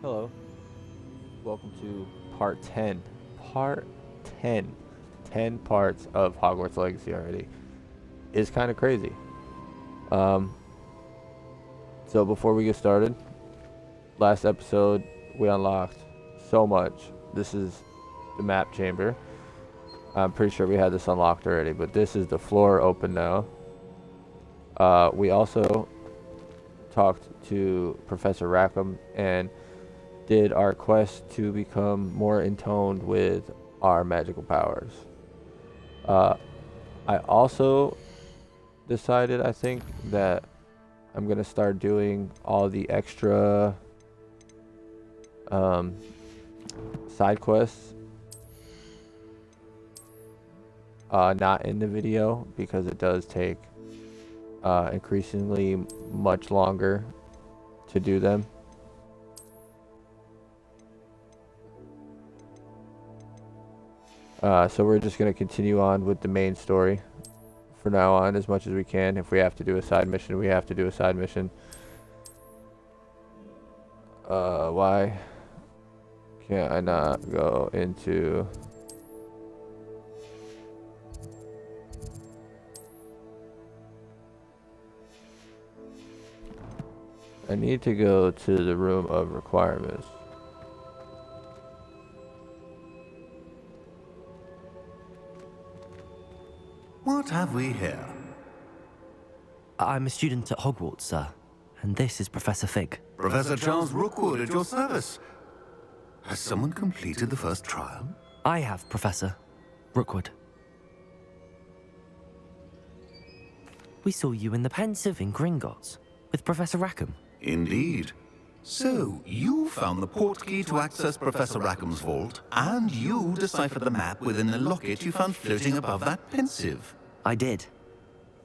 Hello, welcome to part 10. Part 10. 10 parts of Hogwarts Legacy already. It's kind of crazy. Um, so before we get started, last episode we unlocked so much. This is the map chamber. I'm pretty sure we had this unlocked already, but this is the floor open now. We also talked to Professor Rackham and did our quest to become more in tone with our magical powers. I also decided, I think, that I'm going to start doing all the extra side quests not in the video because it does take increasingly much longer to do them. So we're just going to continue on with the main story for now on as much as we can. If we have to do a side mission, we have to do a side mission. Why can't I not go into... I need to go to the room of requirements. What have we here? I'm a student at Hogwarts, sir, and this is Professor Fig. Professor Charles Rookwood at your service. Has someone completed the first trial? I have, Professor Rookwood. We saw you in the Pensive in Gringotts with Professor Rackham. Indeed. So, you found the portkey to access Professor Rackham's vault, and you deciphered the map within the locket you found floating above that Pensive. I did.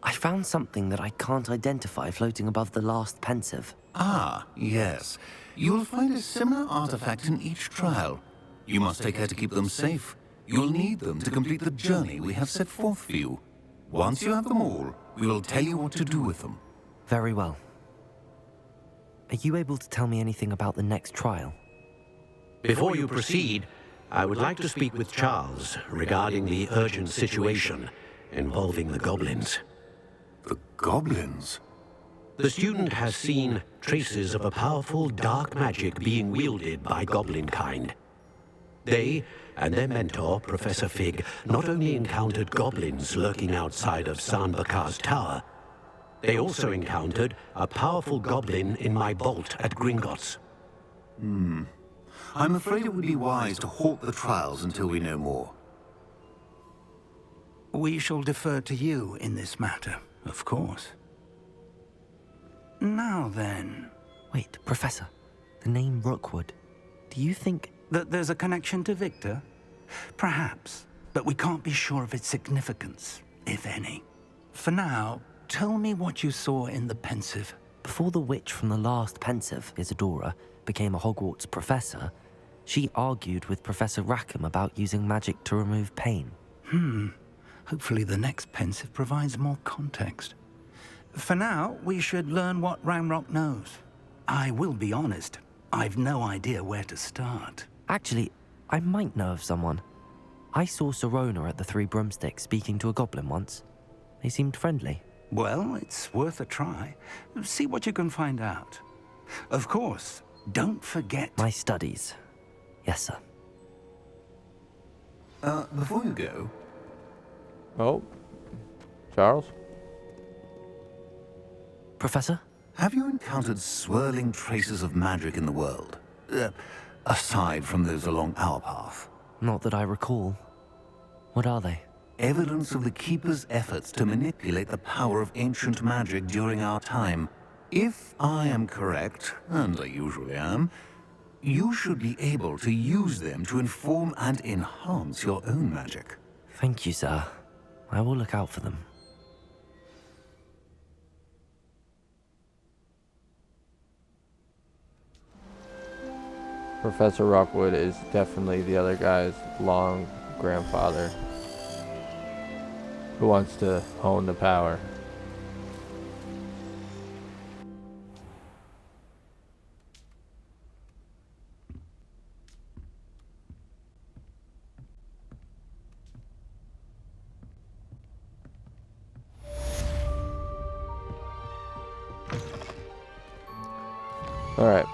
I found something that I can't identify floating above the last Pensive. Ah, yes. You'll find a similar artifact in each trial. You must take care to keep them safe. You'll need them to complete the journey we have set forth for you. Once you have them all, we will tell you what to do with them. Very well. Are you able to tell me anything about the next trial? Before you proceed, I would like to speak with Charles regarding the urgent situation involving the goblins. The goblins? The student has seen traces of a powerful dark magic being wielded by goblin kind. They and their mentor, Professor Fig, not only encountered goblins lurking outside of Sanbakar's tower, they also encountered a powerful goblin in my vault at Gringotts. I'm afraid it would be wise to halt the trials until we know more. We shall defer to you in this matter, of course. Now then... Wait, Professor, the name Rookwood. Do you think... that there's a connection to Victor? Perhaps, but we can't be sure of its significance, if any. For now, tell me what you saw in the Pensive. Before the witch from the last Pensive, Isadora, became a Hogwarts professor, she argued with Professor Rackham about using magic to remove pain. Hopefully the next Pensive provides more context. For now, we should learn what Ranrock knows. I will be honest, I've no idea where to start. Actually, I might know of someone. I saw Sirona at the Three Broomsticks speaking to a goblin once. They seemed friendly. Well, it's worth a try. See what you can find out. Of course, don't forget... My studies. Yes, sir. Before you go, Oh, Charles? Professor? have you encountered swirling traces of magic in the world? Aside from those along our path. Not that I recall. What are they? Evidence of the Keeper's efforts to manipulate the power of ancient magic during our time. If I am correct, and I usually am, you should be able to use them to inform and enhance your own magic. Thank you, sir. I will look out for them. Professor Rockwood is definitely the other guy's long grandfather who wants to hone the power. Alright.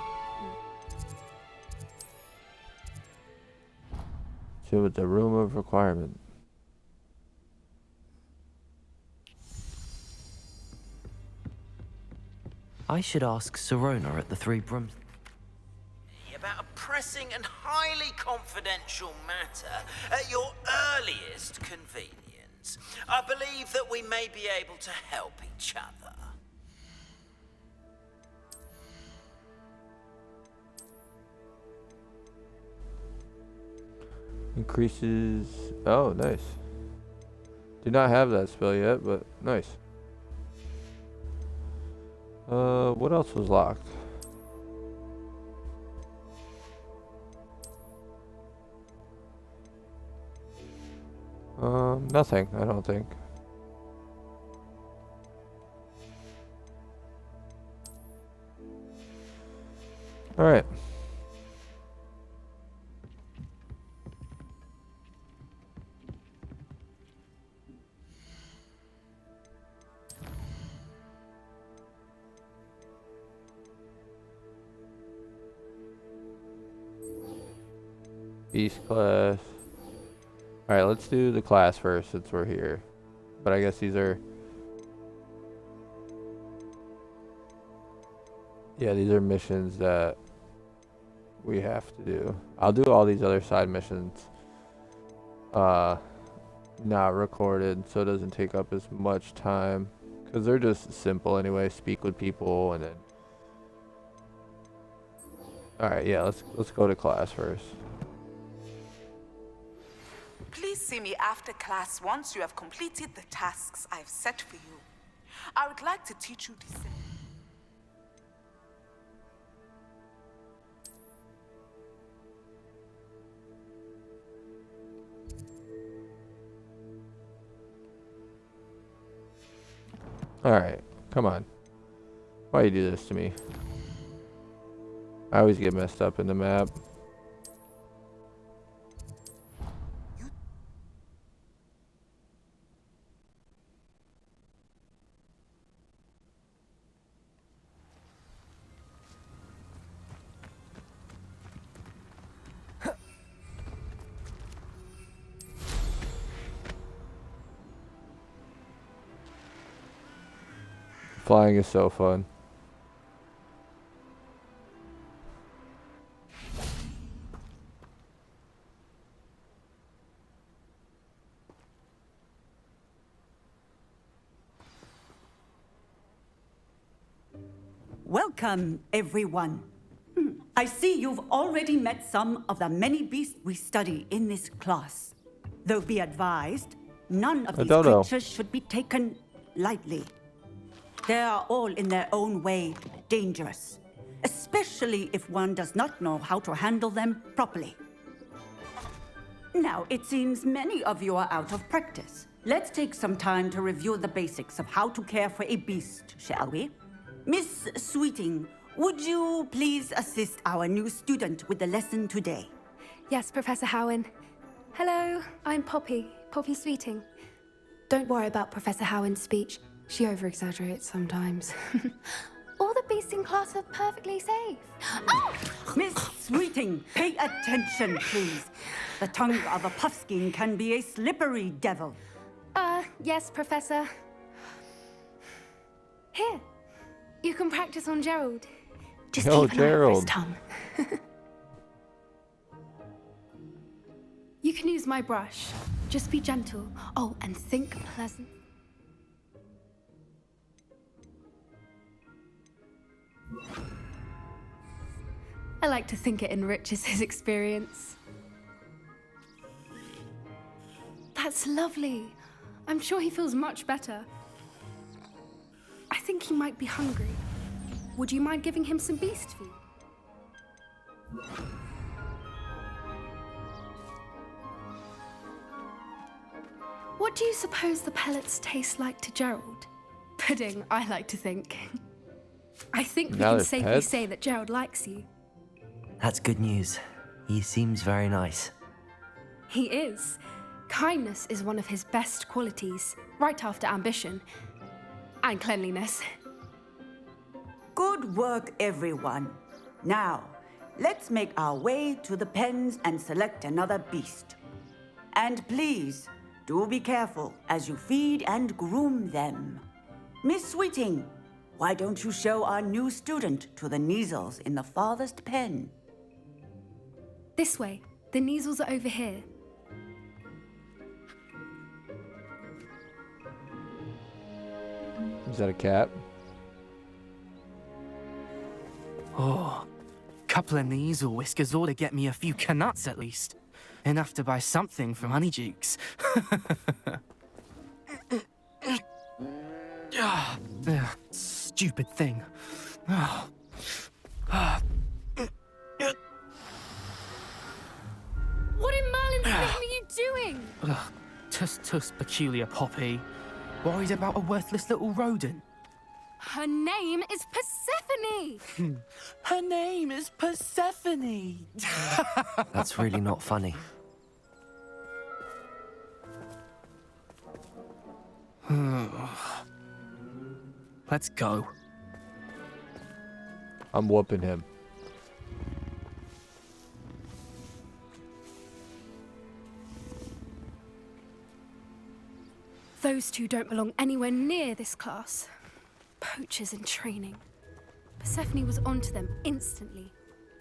So with the room of requirement. I should ask Sirona at the Three Brooms. About a pressing and highly confidential matter at your earliest convenience. I believe that we may be able to help each other. Increases... Oh, nice. Do not have that spell yet, but nice. What else was locked? Nothing, I don't think. Alright. Beast class. Alright, let's do the class first since we're here. But I guess these are... Yeah, these are missions that we have to do. I'll do all these other side missions. Not recorded, so it doesn't take up as much time. Because they're just simple anyway. Speak with people and then... Alright, yeah, let's go to class first. Please see me after class once you have completed the tasks I've set for you. I would like to teach you descent. Alright, come on. Why you do this to me? I always get messed up in the map. Flying is so fun. Welcome, everyone. I see you've already met some of the many beasts we study in this class. Though be advised, none of these creatures should be taken lightly. They are all in their own way dangerous, especially if one does not know how to handle them properly. Now, it seems many of you are out of practice. Let's take some time to review the basics of how to care for a beast, shall we? Miss Sweeting, would you please assist our new student with the lesson today? Yes, Professor Howen. Hello, I'm Poppy Sweeting. Don't worry about Professor Howen's speech. She over-exaggerates sometimes. All the beasts in class are perfectly safe. Oh! Miss Sweeting, pay attention, please. The tongue of a puffskein can be a slippery devil. Yes, Professor. Here, you can practice on Gerald. Just keep an eye for his tongue. You can use my brush. Just be gentle. Oh, and think pleasant. I like to think it enriches his experience. That's lovely. I'm sure he feels much better. I think he might be hungry. Would you mind giving him some beast food? What do you suppose the pellets taste like to Gerald? Pudding, I like to think. I think we can safely say that Gerald likes you. That's good news. He seems very nice. He is. Kindness is one of his best qualities, right after ambition. And cleanliness. Good work, everyone. Now, let's make our way to the pens and select another beast. And please, do be careful as you feed and groom them. Miss Sweeting, why don't you show our new student to the Kneazles in the farthest pen? This way. The Kneazles are over here. Is that a cat? Oh, couple of Kneazle whiskers ought to get me a few canuts at least. Enough to buy something from Honeydukes. Stupid thing. What in Merlin's name are you doing? Tuss peculiar Poppy. Worried about a worthless little rodent. Her name is Persephone! Her name is Persephone! That's really not funny. Let's go. I'm whooping him. Those two don't belong anywhere near this class. Poachers in training. Persephone was onto them instantly.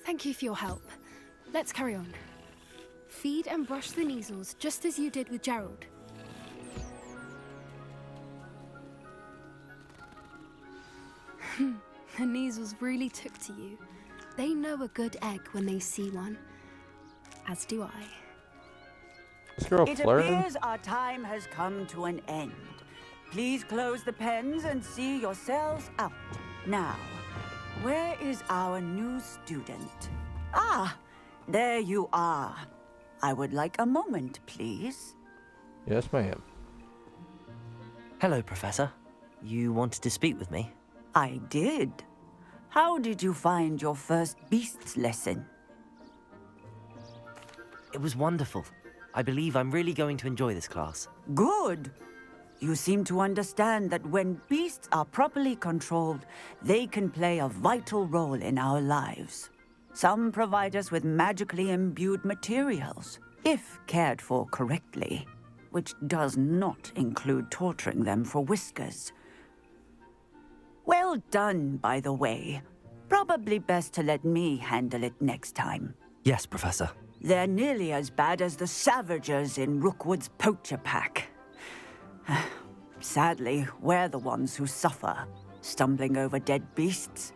Thank you for your help. Let's carry on. Feed and brush the Kneazles just as you did with Gerald. The Kneazles really took to you. They know a good egg when they see one. As do I. This girl It flirting? appears our time has come to an end. Please close the pens and see yourselves out. Now, where is our new student? Ah, there you are. I would like a moment, please. Yes, ma'am. Hello, Professor. You wanted to speak with me? I did. How did you find your first beasts lesson? It was wonderful. I believe I'm really going to enjoy this class. Good. You seem to understand that when beasts are properly controlled, they can play a vital role in our lives. Some provide us with magically imbued materials, if cared for correctly, which does not include torturing them for whiskers. Well done, by the way. Probably best to let me handle it next time. Yes, Professor. They're nearly as bad as the Savagers in Rookwood's poacher pack. Sadly, we're the ones who suffer, stumbling over dead beasts.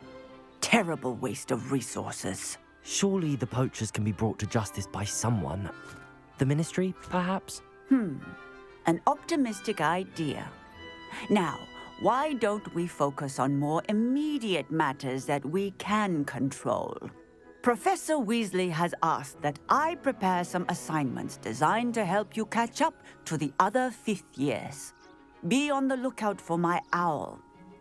Terrible waste of resources. Surely the poachers can be brought to justice by someone. The Ministry, perhaps? An optimistic idea. Now, why don't we focus on more immediate matters that we can control? Professor Weasley has asked that I prepare some assignments designed to help you catch up to the other fifth years. Be on the lookout for my owl.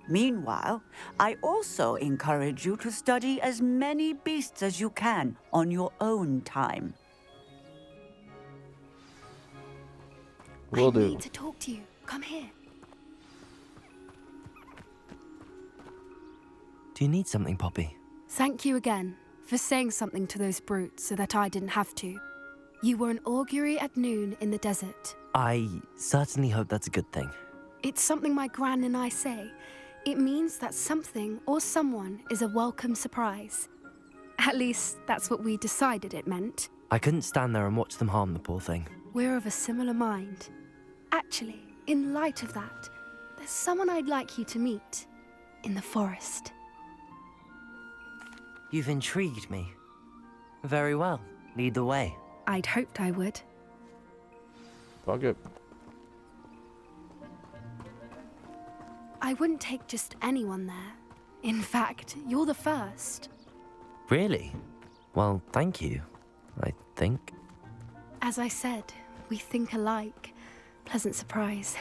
Meanwhile, I also encourage you to study as many beasts as you can on your own time. Will I do. need to talk to you. Come here. Do you need something, Poppy? Thank you again for saying something to those brutes so that I didn't have to. You were an augury at noon in the desert. I certainly hope that's a good thing. It's something my gran and I say. It means that something or someone is a welcome surprise. At least, that's what we decided it meant. I couldn't stand there and watch them harm the poor thing. We're of a similar mind. Actually, in light of that, there's someone I'd like you to meet. In the forest. You've intrigued me. Very well. Lead the way. I'd hoped I would. Fuck it. I wouldn't take just anyone there. In fact, you're the first. Really? Well, thank you, I think. As I said, we think alike. Pleasant surprise.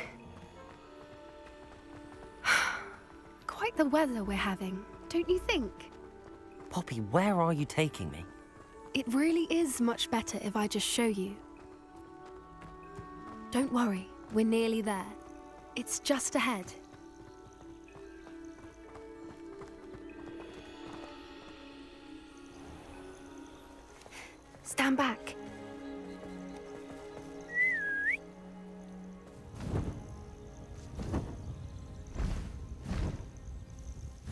Quite the weather we're having, don't you think? Poppy, where are you taking me? It really is much better if I just show you. Don't worry, we're nearly there. It's just ahead. Stand back.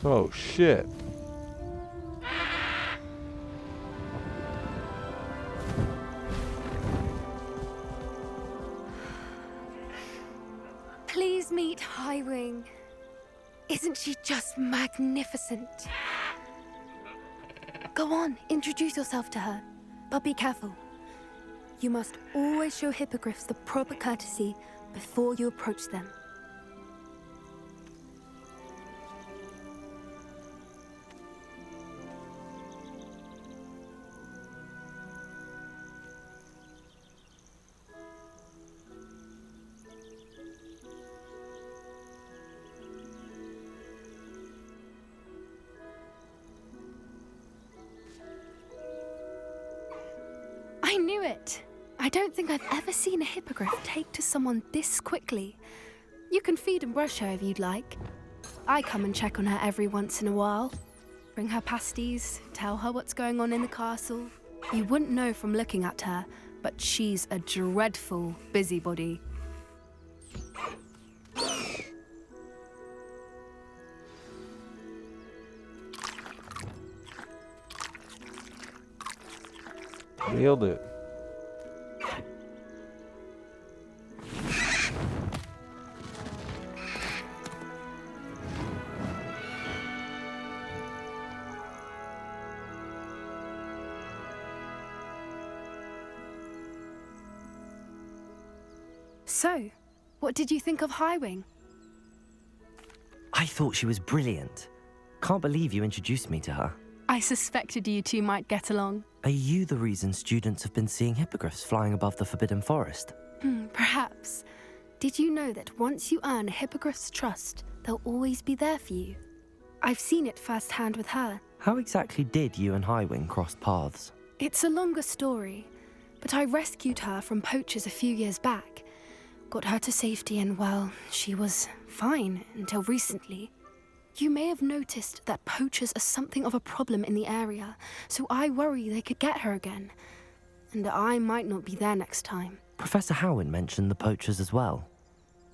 Oh shit. Please meet Highwing. Isn't she just magnificent? Go on, introduce yourself to her. But be careful. You must always show hippogriffs the proper courtesy before you approach them. I knew it! I don't think I've ever seen a hippogriff take to someone this quickly. You can feed and brush her if you'd like. I come and check on her every once in a while. Bring her pasties, tell her what's going on in the castle. You wouldn't know from looking at her, but she's a dreadful busybody. Nailed it. So, what did you think of Highwing? I thought she was brilliant. Can't believe you introduced me to her. I suspected you two might get along. Are you the reason students have been seeing hippogriffs flying above the Forbidden Forest? Perhaps. Did you know that once you earn a hippogriff's trust, they'll always be there for you? I've seen it firsthand with her. How exactly did you and Highwing cross paths? It's a longer story, but I rescued her from poachers a few years back. Got her to safety and, well, she was fine until recently. You may have noticed that poachers are something of a problem in the area, so I worry they could get her again. And I might not be there next time. Professor Howen mentioned the poachers as well.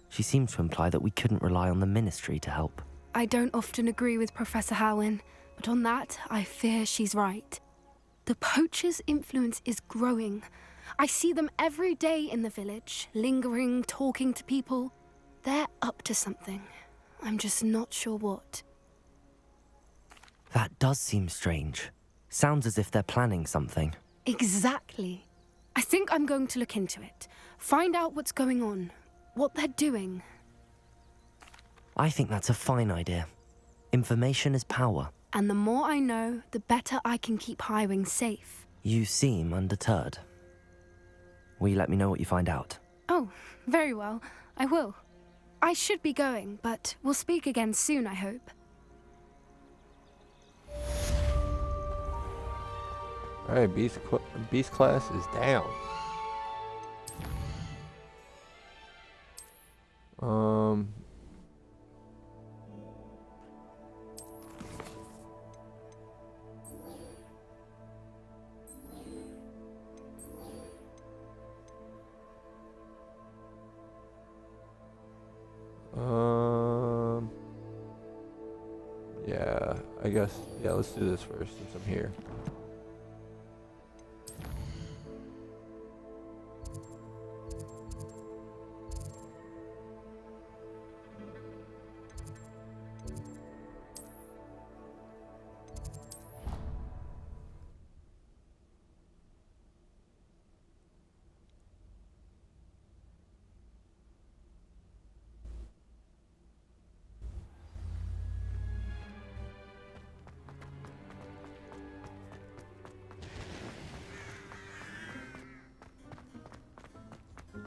She seemed to imply that we couldn't rely on the ministry to help. I don't often agree with Professor Howen, but on that, I fear she's right. The poachers' influence is growing. I see them every day in the village, lingering, talking to people. They're up to something. I'm just not sure what. That does seem strange. Sounds as if they're planning something. Exactly. I think I'm going to look into it. Find out what's going on, what they're doing. I think that's a fine idea. Information is power. And the more I know, the better I can keep Highwing safe. You seem undeterred. Will you let me know what you find out? Oh, very well. I will. I should be going, but we'll speak again soon, I hope. Alright, beast class is down. Yeah, I guess, yeah, let's do this first since I'm here.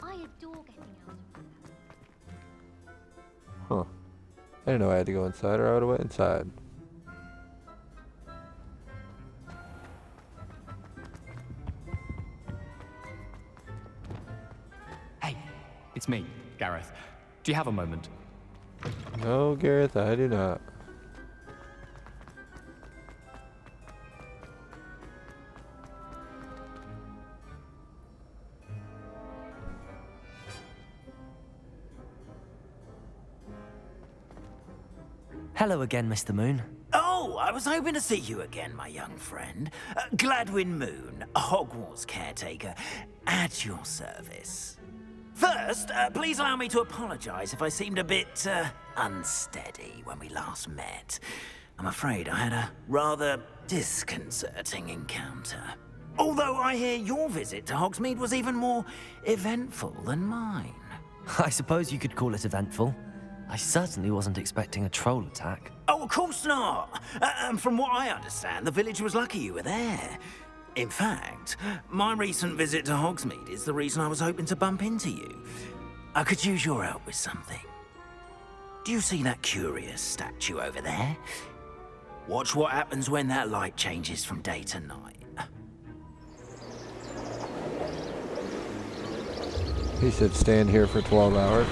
I adore getting out of bed. Huh. I didn't know I had to go inside, or I would have went inside. Hey, it's me, Gareth. Do you have a moment? No, Gareth, I do not. Hello again, Mr. Moon. Oh, I was hoping to see you again, my young friend. Gladwin Moon, Hogwarts caretaker, at your service. First, please allow me to apologize if I seemed a bit unsteady when we last met. I'm afraid I had a rather disconcerting encounter. Although I hear your visit to Hogsmeade was even more eventful than mine. I suppose you could call it eventful. I certainly wasn't expecting a troll attack. Oh, of course not. And from what I understand, the village was lucky you were there. In fact, my recent visit to Hogsmeade is the reason I was hoping to bump into you. I could use your help with something. Do you see that curious statue over there? Watch what happens when that light changes from day to night. He said stand here for 12 hours.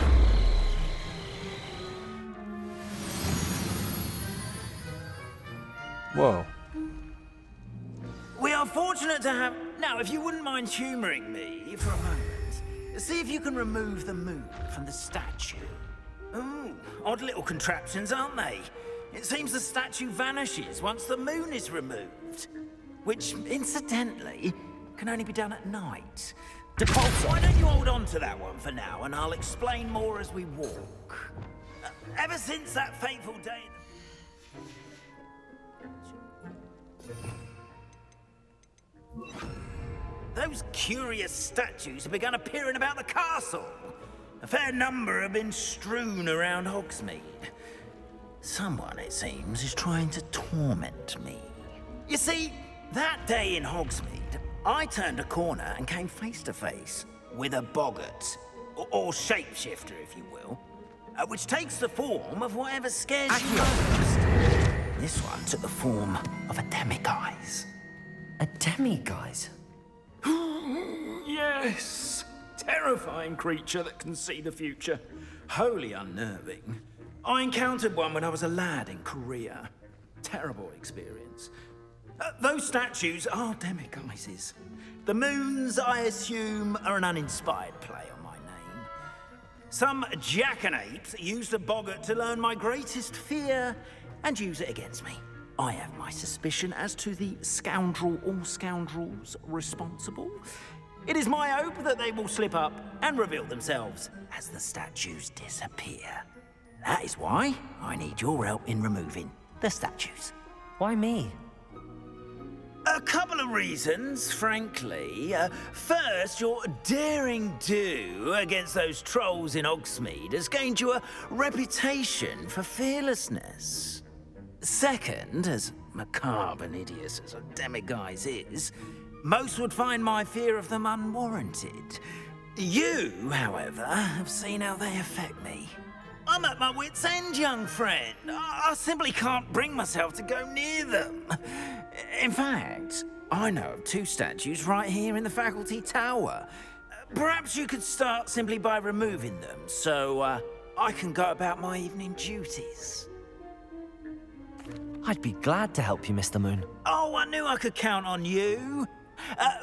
Whoa. We are fortunate to have... Now, if you wouldn't mind humoring me for a moment, see if you can remove the moon from the statue. Ooh, odd little contraptions, aren't they? It seems the statue vanishes once the moon is removed. Which, incidentally, can only be done at night. Why don't you hold on to that one for now, and I'll explain more as we walk. Ever since that fateful day... Those curious statues have begun appearing about the castle. A fair number have been strewn around Hogsmeade. Someone, it seems, is trying to torment me. You see, that day in Hogsmeade, I turned a corner and came face to face with a boggart, or shapeshifter, if you will, which takes the form of whatever scares you most. This one took the form of a demiguise. A demiguise? Yes! Terrifying creature that can see the future. Wholly unnerving. I encountered one when I was a lad in Korea. Terrible experience. Those statues are demiguises. The moons, I assume, are an uninspired play on my name. Some jackanapes used a boggart to learn my greatest fear and use it against me. I have my suspicion as to the scoundrel or scoundrels responsible. It is my hope that they will slip up and reveal themselves as the statues disappear. That is why I need your help in removing the statues. Why me? A couple of reasons, frankly. First, your daring do against those trolls in Hogsmeade has gained you a reputation for fearlessness. Second, as macabre and hideous as a demiguise is, most would find my fear of them unwarranted. You, however, have seen how they affect me. I'm at my wit's end, young friend. I simply can't bring myself to go near them. In fact, I know of two statues right here in the faculty tower. Perhaps you could start simply by removing them, so I can go about my evening duties. I'd be glad to help you, Mr. Moon. Oh, I knew I could count on you.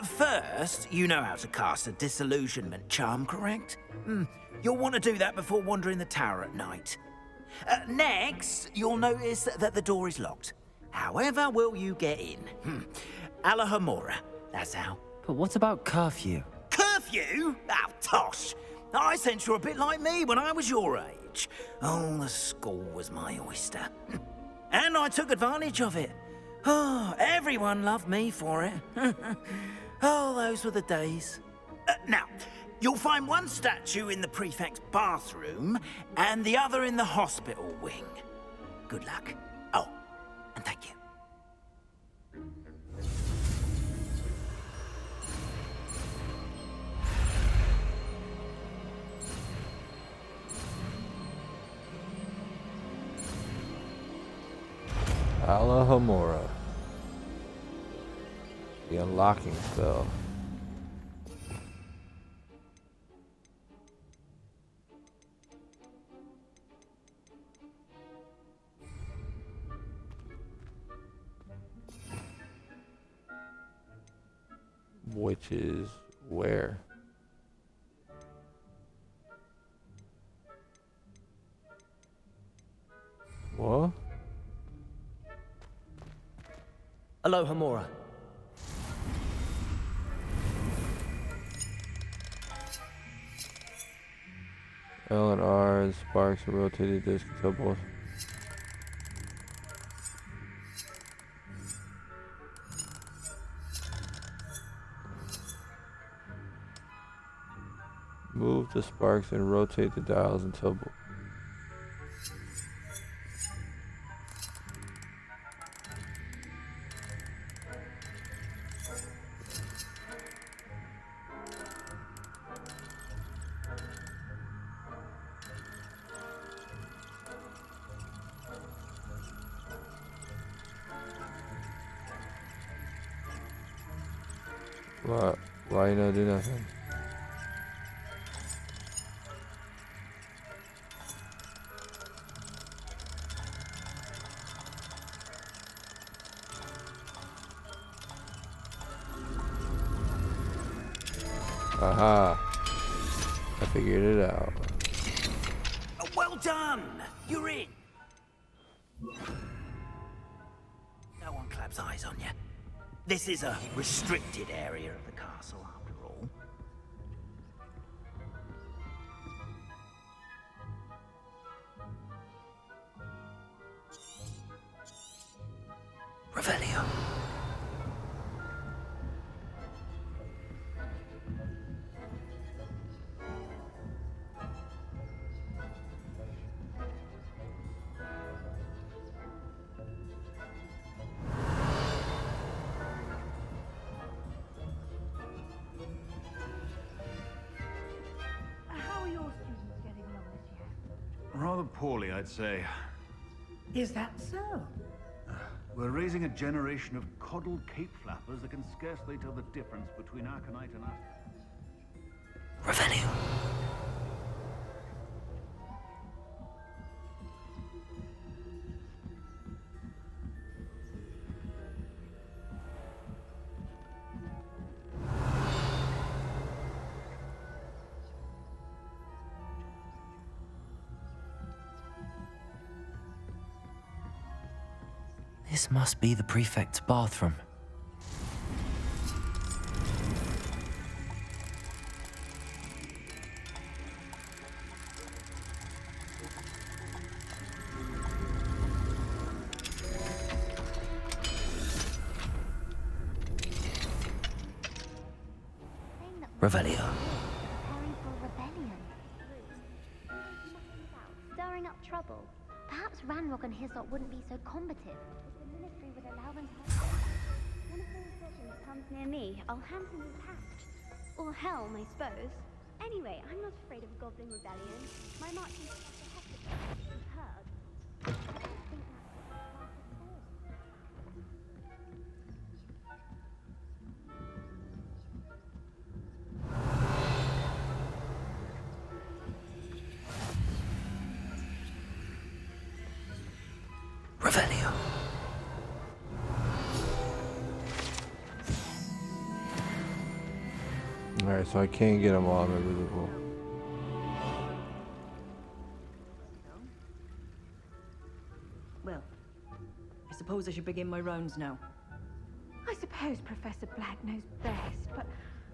First, you know how to cast a disillusionment charm, correct? You'll want to do that before wandering the tower at night. Next, you'll notice that the door is locked. However will you get in? Alahomora, that's how. But what about curfew? Curfew? Oh, tosh. I sense you're a bit like me when I was your age. Oh, the school was my oyster. And I took advantage of it. Oh, everyone loved me for it. Oh, those were the days. Now, you'll find one statue in the prefect's bathroom and the other in the hospital wing. Good luck. Oh, and thank you. Alahomora. The unlocking spell. Which is where? What? Aloha Mora. L and R and sparks and rotated disc until both. Move the sparks and rotate the dials until what? Why you not do nothing? Aha! I figured it out. Well done! You're in! No one claps eyes on you. This is a restricted area of the castle, after all. Revelio. How are your students getting along this year? Rather poorly, I'd say. Is that so? We're raising a generation of coddled cape flappers that can scarcely tell the difference between Arcanite and Revelio. This must be the prefect's bathroom. Revelio. Preparing for a rebellion. Stirring up trouble. Perhaps Ranrock and his lot wouldn't be so combative if the ministry would allow them to have... One of those visions comes near me, I'll handsomely catch. Or helm, I suppose. Anyway, I'm not afraid of a goblin rebellion. My marching is heard. I don't think that's the path at all. Revelio. Alright, so I can't get them while I'm invisible. Well, I suppose I should begin my rounds now. I suppose Professor Black knows best, but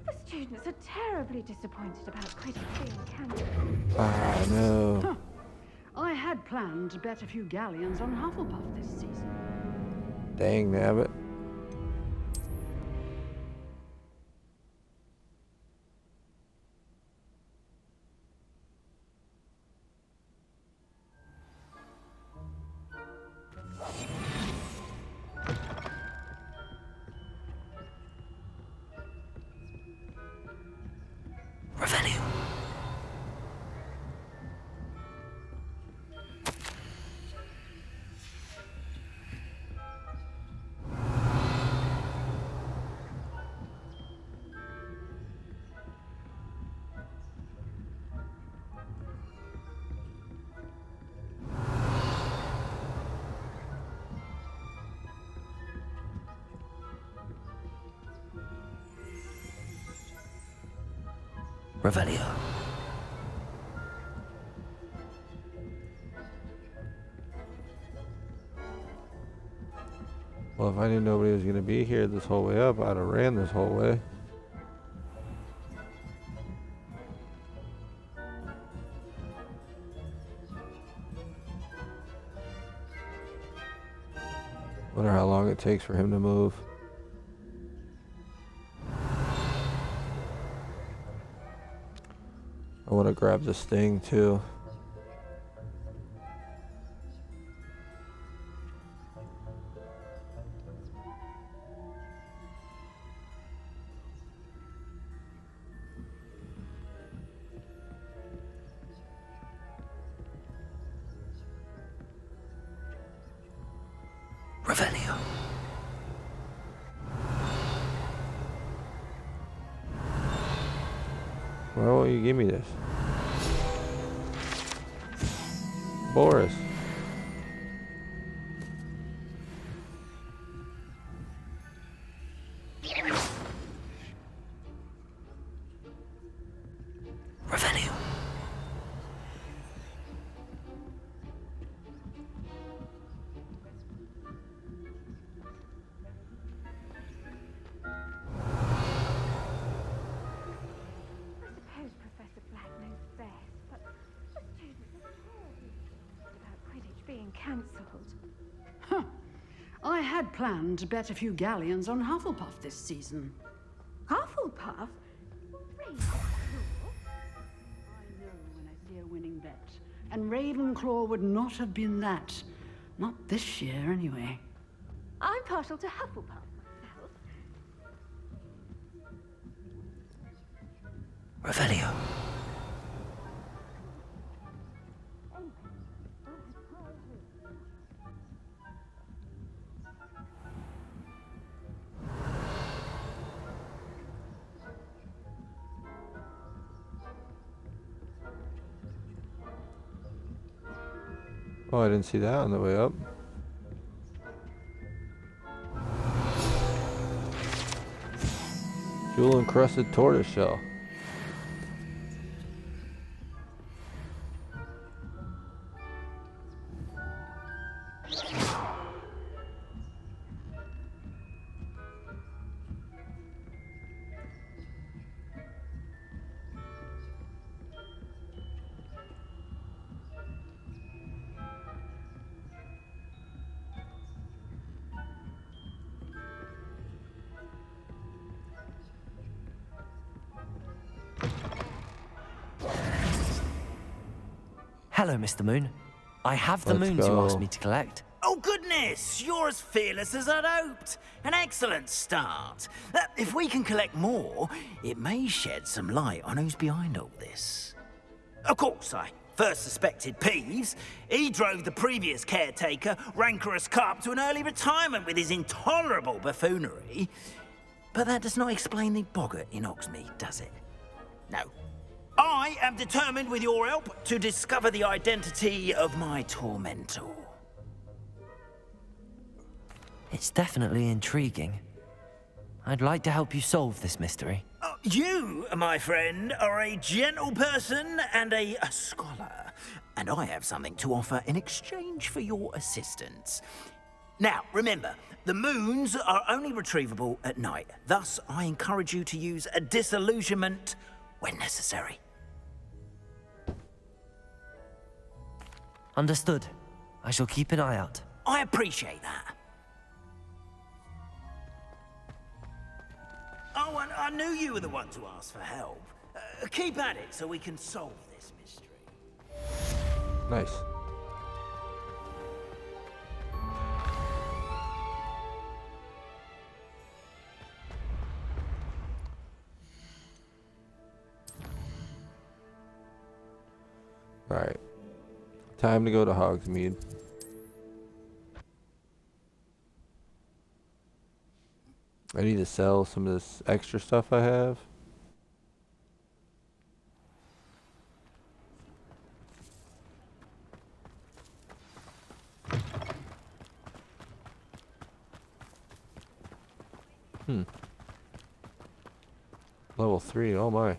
the students are terribly disappointed about Quidditch being cancelled. Ah, no. Huh. I had planned to bet a few galleons on Hufflepuff this season. Dang, nabbit. Revelio. Revelio. Well, if I knew nobody was gonna be here this whole way up, I'd have ran this whole way. Wonder how long it takes for him to move. I want to grab this thing too. Revelio. Why won't you give me this? Boris. Revelio. Suppose Professor Black knows best, but the students are terribly about Quidditch being cancelled. Huh. I had planned to bet a few galleons on Hufflepuff this season. Hufflepuff? I know when I see a winning bet. And Ravenclaw would not have been that. Not this year, anyway. I'm partial to Hufflepuff myself. Revelio. Oh, I didn't see that on the way up. Jewel encrusted tortoise shell. Hello, Mr. Moon. I have the moons you asked me to collect. Oh, goodness! You're as fearless as I'd hoped. An excellent start. If we can collect more, it may shed some light on who's behind all this. Of course, I first suspected Peeves. He drove the previous caretaker, Rancorous Carp, to an early retirement with his intolerable buffoonery. But that does not explain the boggart in Hogsmeade, does it? No. I am determined, with your help, to discover the identity of my tormentor. It's definitely intriguing. I'd like to help you solve this mystery. You, my friend, are a gentle person and a scholar, and I have something to offer in exchange for your assistance. Now, remember, the moons are only retrievable at night. Thus, I encourage you to use a disillusionment when necessary. Understood. I shall keep an eye out. I appreciate that. Oh, and I knew you were the one to ask for help. Keep at it so we can solve this mystery. Nice. Alright. Time to go to Hogsmeade. I need to sell some of this extra stuff I have. Level 3, oh my.